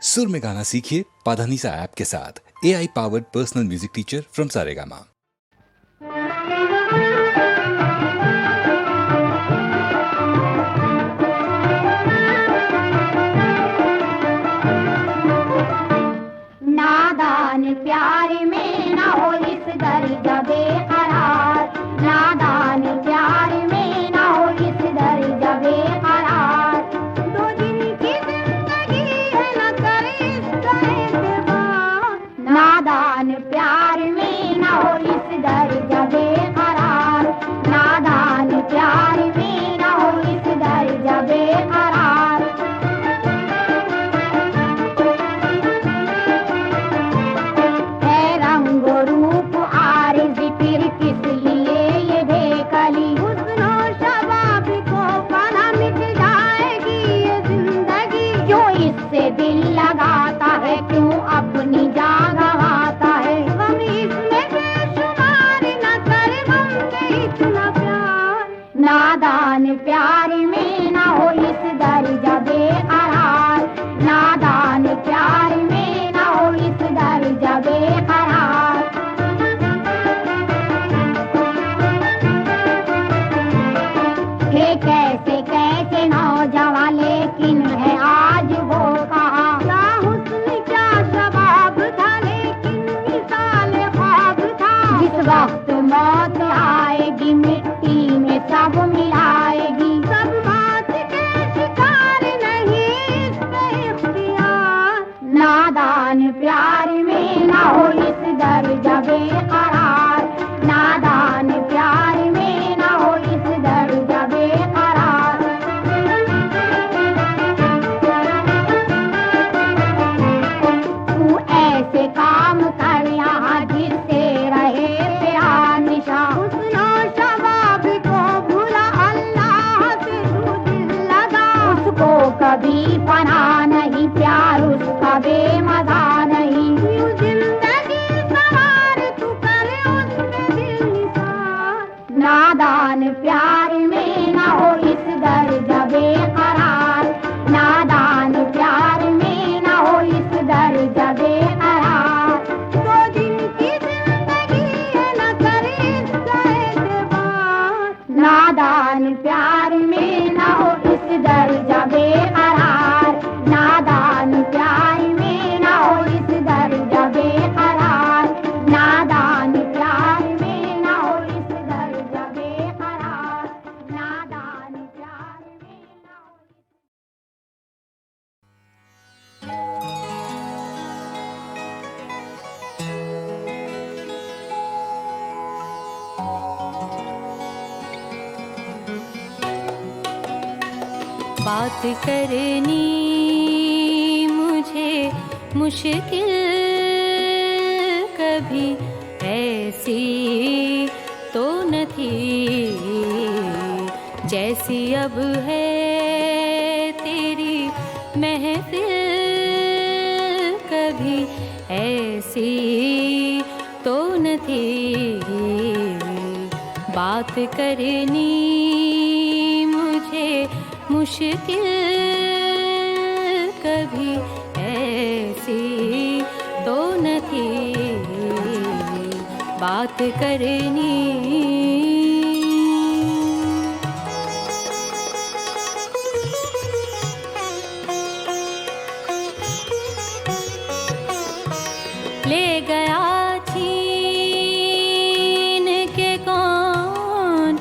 सुर में गाना सीखिए पाधानीसा ऐप के साथ। AI powered personal music teacher from Saregama. नादान प्यार में ना हो इस दर्जा बेकरार, नादान प्यार में ना हो इस दर्जा बेकरार। दो दिन की जिंदगी है न करे इसका एतबार, नादान प्यार में ना हो इस दर्जा बेकरार, नादान प्यार में ना हो इस दर्जा बेकरार। दिल लगाता है क्यों अपनी जान गंवाता है, हम इसमें बेशुमार न करे हमसे इतना प्यार। नादान प्यार में ना हो इस दर्जा बेकरार, नादान प्यार में ना हो इस दर्जा बेकरार। हे कैसे कैसे नौजवान लेकिन है आज वो वक्त मौत आएगी मिट्टी में सब मिलाएगी, सब बात के शिकार नहीं इस पे इख्तियार। नादान प्यार में ना हो इस दर्जा बेकरार, नादान प्यार में ना हो इस दर्जा बेकरार। तू ऐसे काम कर यहाँ जिससे कभी पना नहीं प्यार उसका बेमजा नहीं, यूं जिंदगी सवार तू करे उसके दिल निसार। नादान प्यार में ना हो इस दर्जा बेकरार, नादान प्यार में ना हो इस दर्जा बेकरार। दो दिन की जिंदगी है न करे इसका एतबार, नादान प्यार में ना हो इस दर्जा बेकरार, नादान प्यार में ना हो इस दर्जा बेकरार, नादान प्यार में ना हो इस दर्जा बेकरार, नादान प्यार में ना हो। बात करनी मुझे मुश्किल कभी ऐसी तो न थी, जैसी अब है तेरी महफिल कभी ऐसी तो न थी। बात करनी मुझे मुश्किल कभी ऐसी तो न थी, बात करनी। ले गया छीन के कौन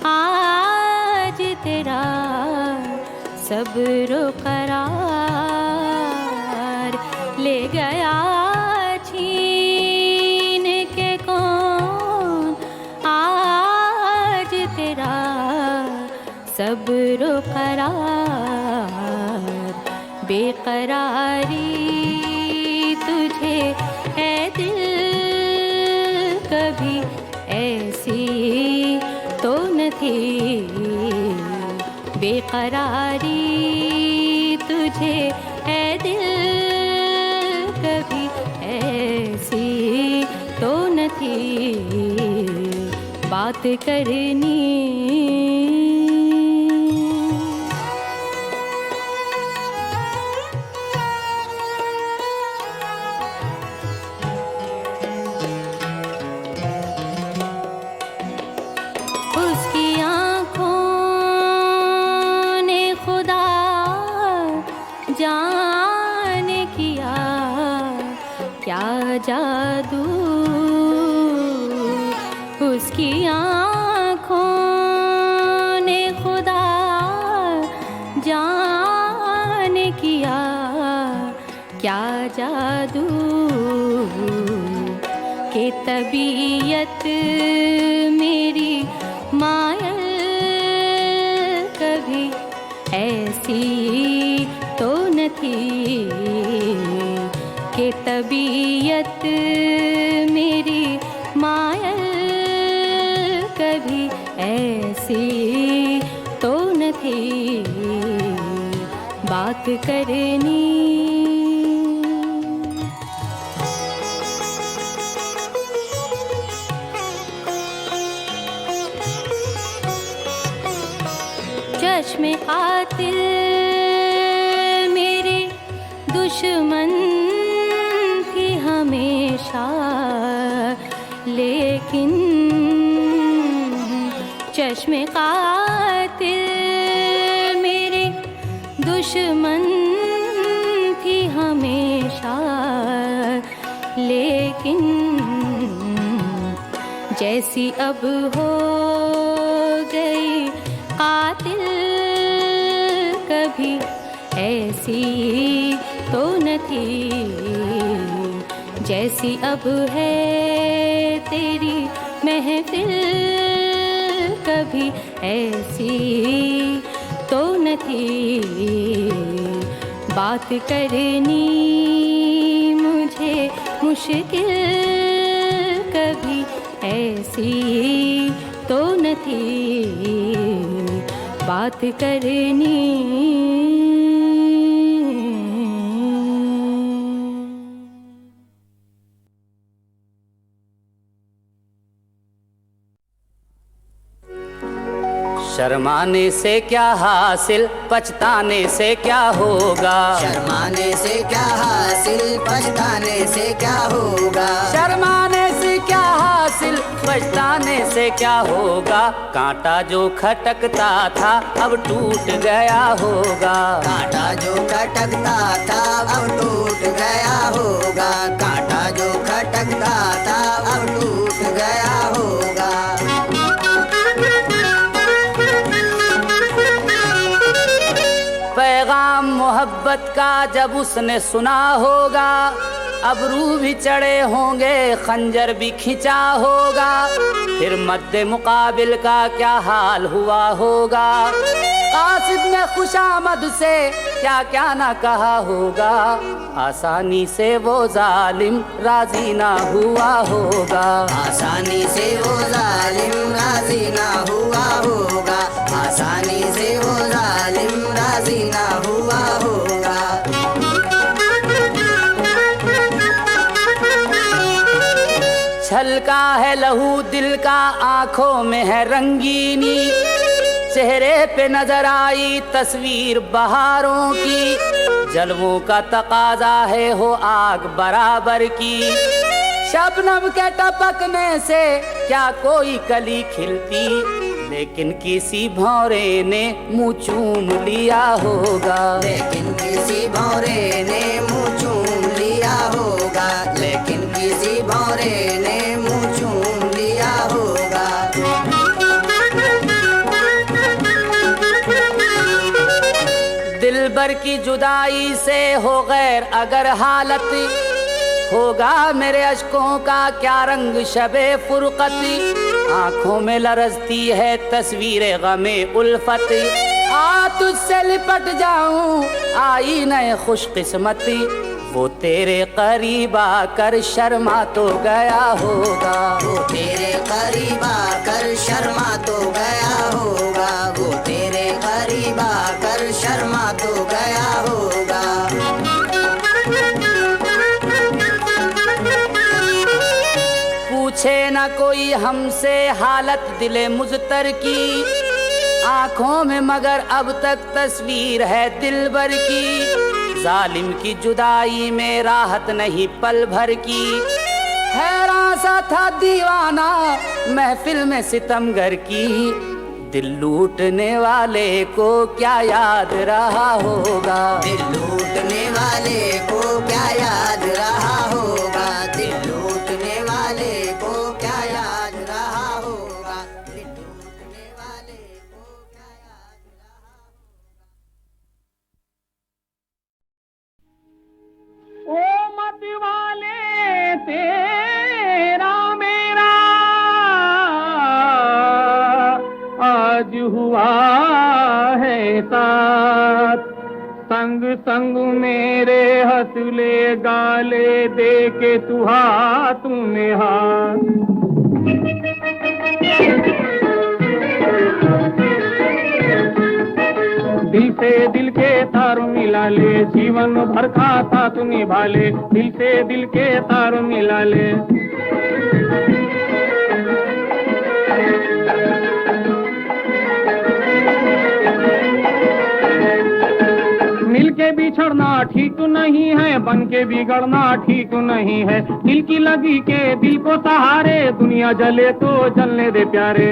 आज तेरा सब्र करार, ले गया छीन के कौन आज तेरा सब्र करार। बेकरारी तुझे है दिल कभी ऐसी तो न थी, बेकरारी तुझे है दिल कभी ऐसी तो न थी, बात करनी। किया क्या जादू उसकी आँखों ने खुदा जाने किया क्या जादू के तबीयत मेरी मायल कभी ऐसी तो न थी कि तबीयत मेरी मायल कभी ऐसी तो न थी बात करनी चश्मे कातिल मेरी दुश्मन थी हमेशा लेकिन चश्मे कातिल मेरी दुश्मन थी हमेशा लेकिन जैसी अब हो गई कातिल कभी ऐसी तो न थी जैसी अब है तेरी महफिल कभी ऐसी तो न थी बात करनी मुझे मुश्किल कभी ऐसी तो न थी बात करनी शर्माने से क्या हासिल पछताने से क्या होगा शर्माने से क्या हासिल पछताने से क्या होगा शर्माने से क्या हासिल पछताने से क्या होगा कांटा जो खटकता था अब टूट गया होगा कांटा जो खटकता था अब टूट गया होगा कांटा जो खटकता था अब टूट गया होगा पैगाम मोहब्बत का जब उसने सुना होगा अबरू भी चढ़े होंगे खंजर भी खिंचा होगा फिर मद्दे मुकाबिल का क्या हाल हुआ होगा कासिद ने खुशामद से क्या क्या ना कहा होगा आसानी से वो जालिम राजी ना हुआ होगा आसानी से वो जालिम राजी ना हुआ होगा आसानी से वो जालिम राजी ना हुआ होगा छलका है लहू दिल का आंखों में है रंगीनी चेहरे पे नजर आई तस्वीर बहारों की जलवों का तकाजा है हो आग बराबर की शबनम के टपकने से क्या कोई कली खिलती लेकिन किसी भौरे ने मुँह चूम लिया होगा लेकिन किसी भौरे ने मुँह चूम लिया होगा लेकिन किसी भौरे ने मुँह चूम लिया होगा दिलबर की जुदाई से हो गैर अगर हालत होगा मेरे अश्कों का क्या रंग शबे फुरकती आँखों में लरजती है तस्वीर गमे उल्फत आ तुझसे लिपट जाऊं आई नए खुशकिस्मती वो तेरे करीब आकर शर्मा तो गया होगा वो तेरे करीब आकर शर्मा तो गया होगा वो तेरे करीब आकर शर्मा तो गया होगा पूछे न कोई हमसे हालत दिले मुज़तर की आँखों में मगर अब तक तस्वीर है दिलबर की जालिम की जुदाई में राहत नहीं पल भर की हैरान सा था दीवाना महफिल में सितमगर की दिल लूटने वाले को क्या याद रहा होगा दिल लूटने वाले को हुआ है साथ। संग संग मेरे हंसले गाले दे के तू हाथ में हाथ। दिल से दिल के तार मिला ले, जीवन भर का साथ निभा ले। दिल से दिल के तार मिला ले। मिलके बिछड़ना ठीक नहीं है, बन के बिगड़ना ठीक नहीं है। दिल की लगी के दिल को सहारे, दुनिया जले तो जलने दे प्यारे।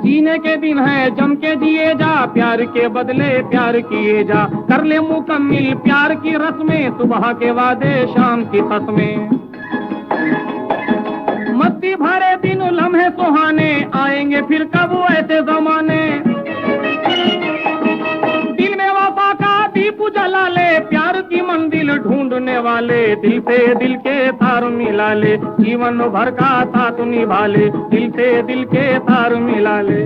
जीने के दिन है जम के जिए जा, प्यार के बदले प्यार किए जा। कर ले मुकम्मिल प्यार की रस्में, सुबह के वादे शाम की कसमें। मस्ती भरे दिन लम्हे सुहाने, आएंगे फिर कब ऐसे जमाने। दिल में वफा का दीप जला ले, प्यार की मंजिल ढूंढने वाले। दिल से दिल के तार मिला ले, जीवन भर का साथ निभा ले। दिल से दिल के तार मिला ले।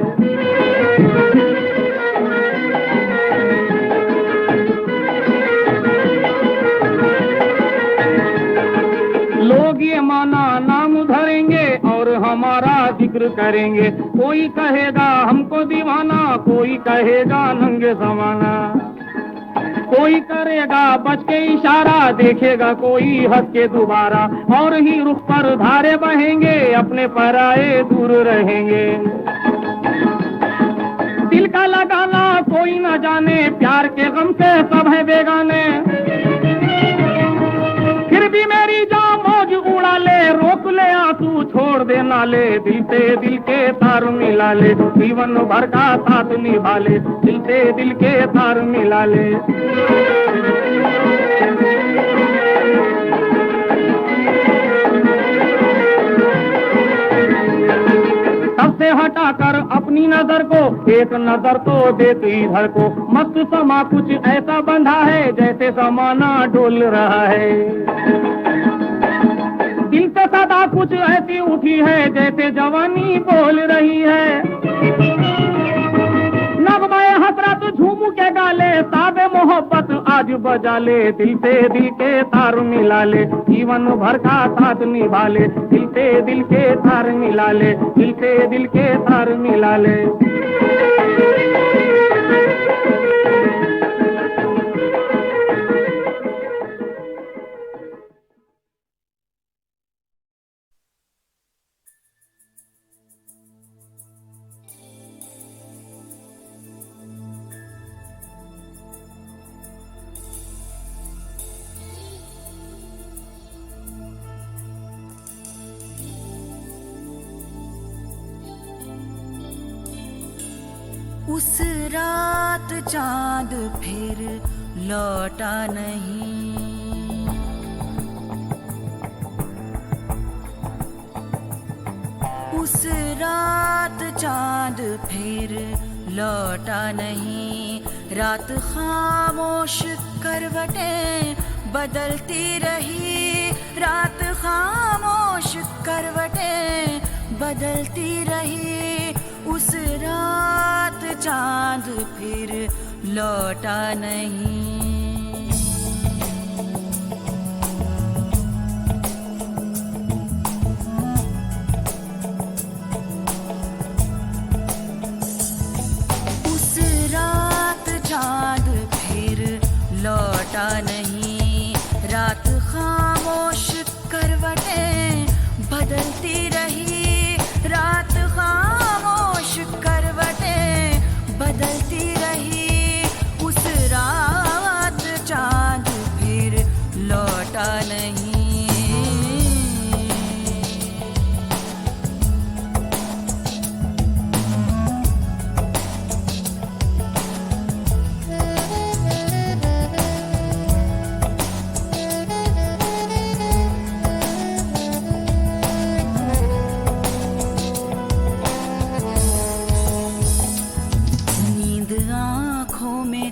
लोग ये माना नाम धरेंगे और हमारा जिक्र करेंगे। कोई कहेगा हमको दीवाना, कोई कहेगा नंगे समाना। कोई करेगा बच के इशारा, देखेगा कोई हंस के दोबारा। और ही रुख पर धारे बहेंगे, अपने पराए दूर रहेंगे। दिल का लगाना कोई न जाने, प्यार के गम से सब है बेगाने। फिर भी मेरी जान मौज उड़ा ले, रोक ले आंसू छोड़ दे नाले। दिल से दिल के तार मिला ले, जीवन भर का साथ निभा ले। दिल से दिल के तार मिला ले। सबसे हटाकर अपनी नजर को, एक नजर तो देख इधर को। मस्त समा कुछ ऐसा बंधा है, जैसे समाना डोल रहा है। दिल से सदा कुछ ऐसी उठी है, जैसे जवानी बोल रही है। नगमे हसरत झूम के गाले, साबे मोहब्बत आज बजा ले। दिल से दिल के तार मिला ले, जीवन भर का साथ निभा ले। दिल से दिल के तार मिला ले, दिल से दिल के तार मिला ले। उस रात चांद फिर लौटा नहीं। उस रात चांद फिर लौटा नहीं। रात खामोश करवटें बदलती रही। रात खामोश करवटें बदलती रही। उस रात चांद फिर लौटा नहीं। उस रात चांद फिर लौटा नहीं। रात खामोश करवटें बदलती रही। रात खामोश करवटें बदलती रही। उस रात चांद फिर लौटा नहीं।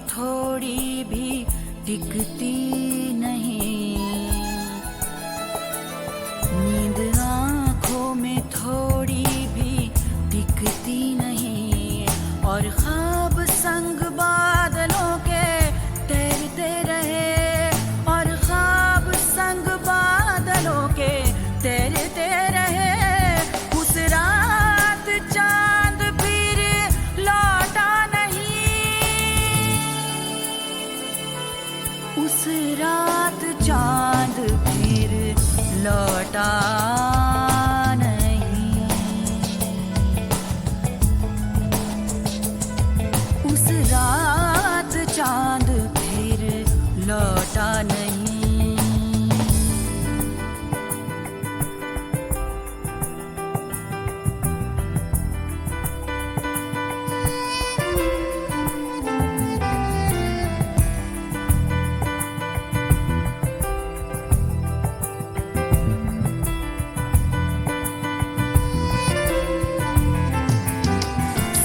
थोड़ी भी टिकती नहीं। नींद आँखों में थोड़ी भी टिकती नहीं। उस रात चांद फिर लौटा नहीं, उस रात चांद फिर लौटा नहीं।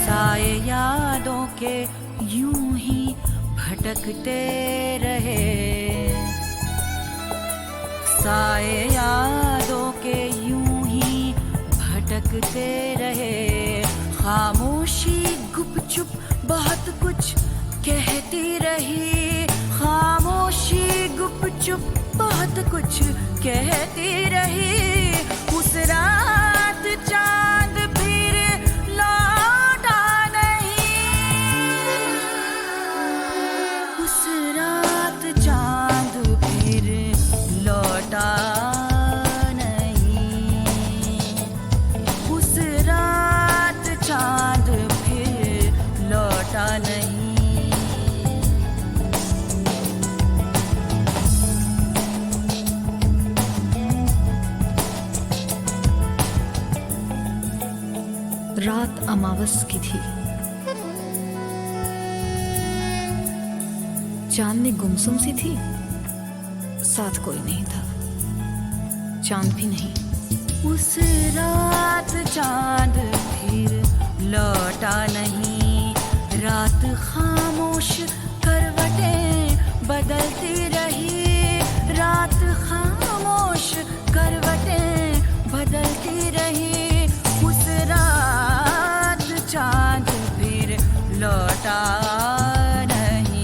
साए यादों के यूं ही भटकते रहे, साए यादों के यूं ही भटकते रहे। खामोशी गुपचुप बहुत कुछ कहती रही, खामोशी गुपचुप बहुत कुछ कहती रही। उस रात चांद फिर लौटा नहीं, उस रात चांद फिर लौटा नहीं, उस रात चांद फिर लौटा नहीं। रात अमावस की थी, चांदनी गुमसुम सी थी, साथ कोई नहीं था, चांद भी नहीं। उस रात चांद फिर लौटा नहीं, रात खामोश करवटें बदलती रही, रात खामोश करवटें बदलती रही। उस रात चांद फिर लौटा नहीं।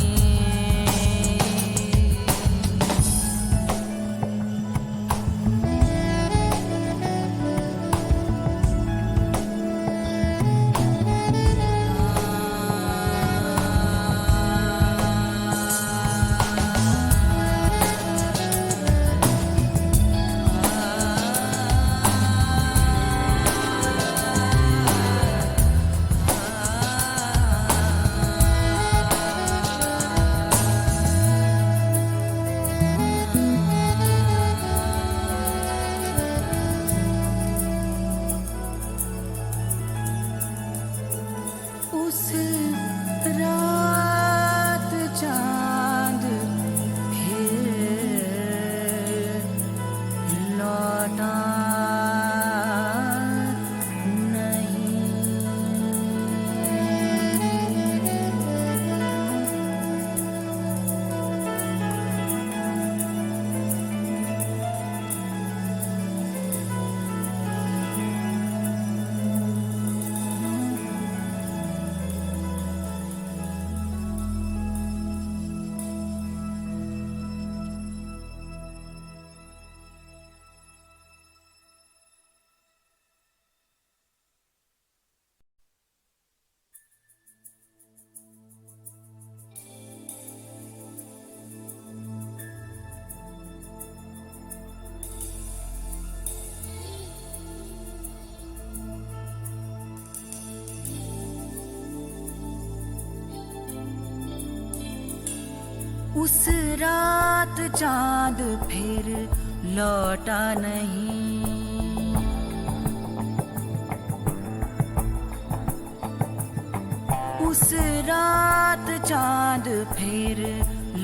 उस रात चांद फिर लौटा नहीं। उस रात चांद फिर लौटा नहीं, उस रात चांद फिर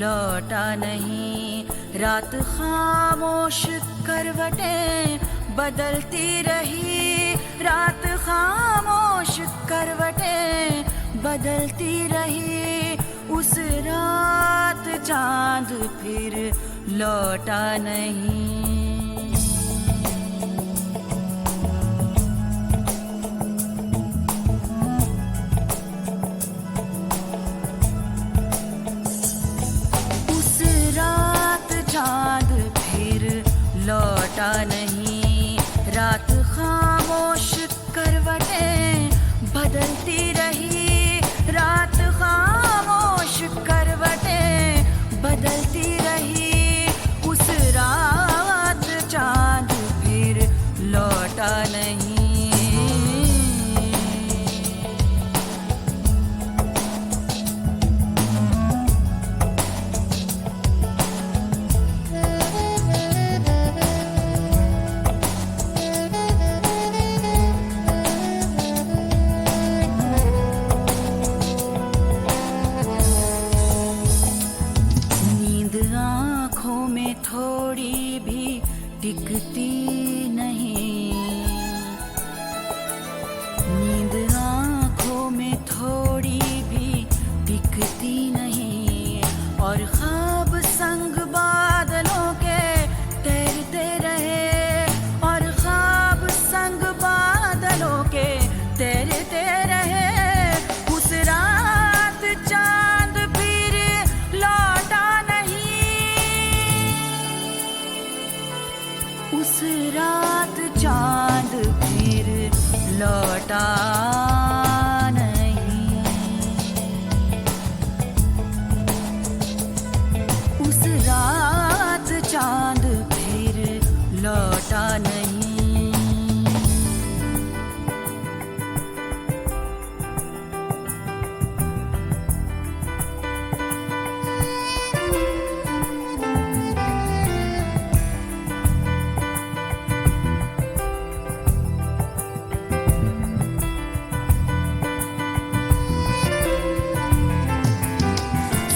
लौटा नहीं। रात खामोश करवटें बदलती रही, रात खामोश करवटें बदलती रही। उस रात चांद फिर लौटा नहीं। उस रात चांद फिर लौटा नहीं, रात खामोश करवटें बदलती रही, रात खामोश करवटें बदलती रही। आँखों में थोड़ी भी टिकती नहीं, नींद आँखों में थोड़ी भी टिकती नहीं, और ख्वाब संग बादलों के तैरते रहे, और ख्वाब संग बादलों के तैरते रहे। उस रात चांद फिर लौटा नहीं, उस रात चांद फिर लौटा नहीं, उस रात चांद फिर लौटा नहीं।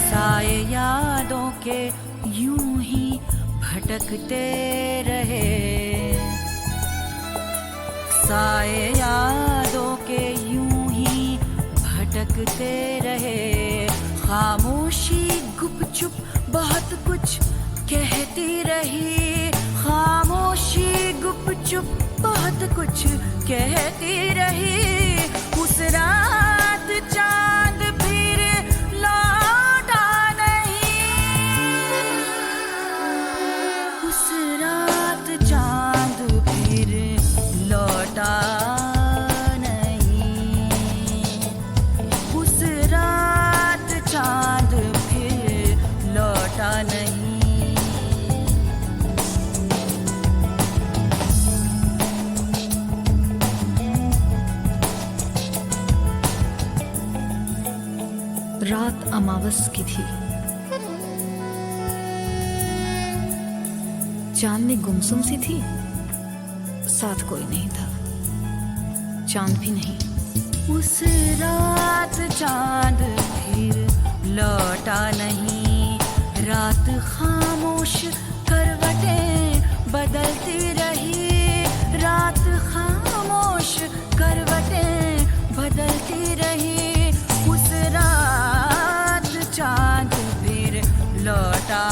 साए यादों के यूं ही भटकते रहे, साए यादों के यूं ही भटकते रहे। खामोशी गुपचुप बहुत कुछ कहती रही, खामोशी गुपचुप बहुत कुछ कहती रही। उस रात चांद फिर लौटा नहीं, उस रात चांद फिर लौटा नहीं, उस रात चांद फिर लौटा नहीं। रात अमावस की थी, चांदनी गुमसुम सी थी, साथ कोई नहीं था, चांद भी नहीं। उस रात चांद फिर लौटा नहीं, रात खामोश करवटें बदलती रही, रात खामोश करवटें बदलती रही। उस रात चांद फिर लौटा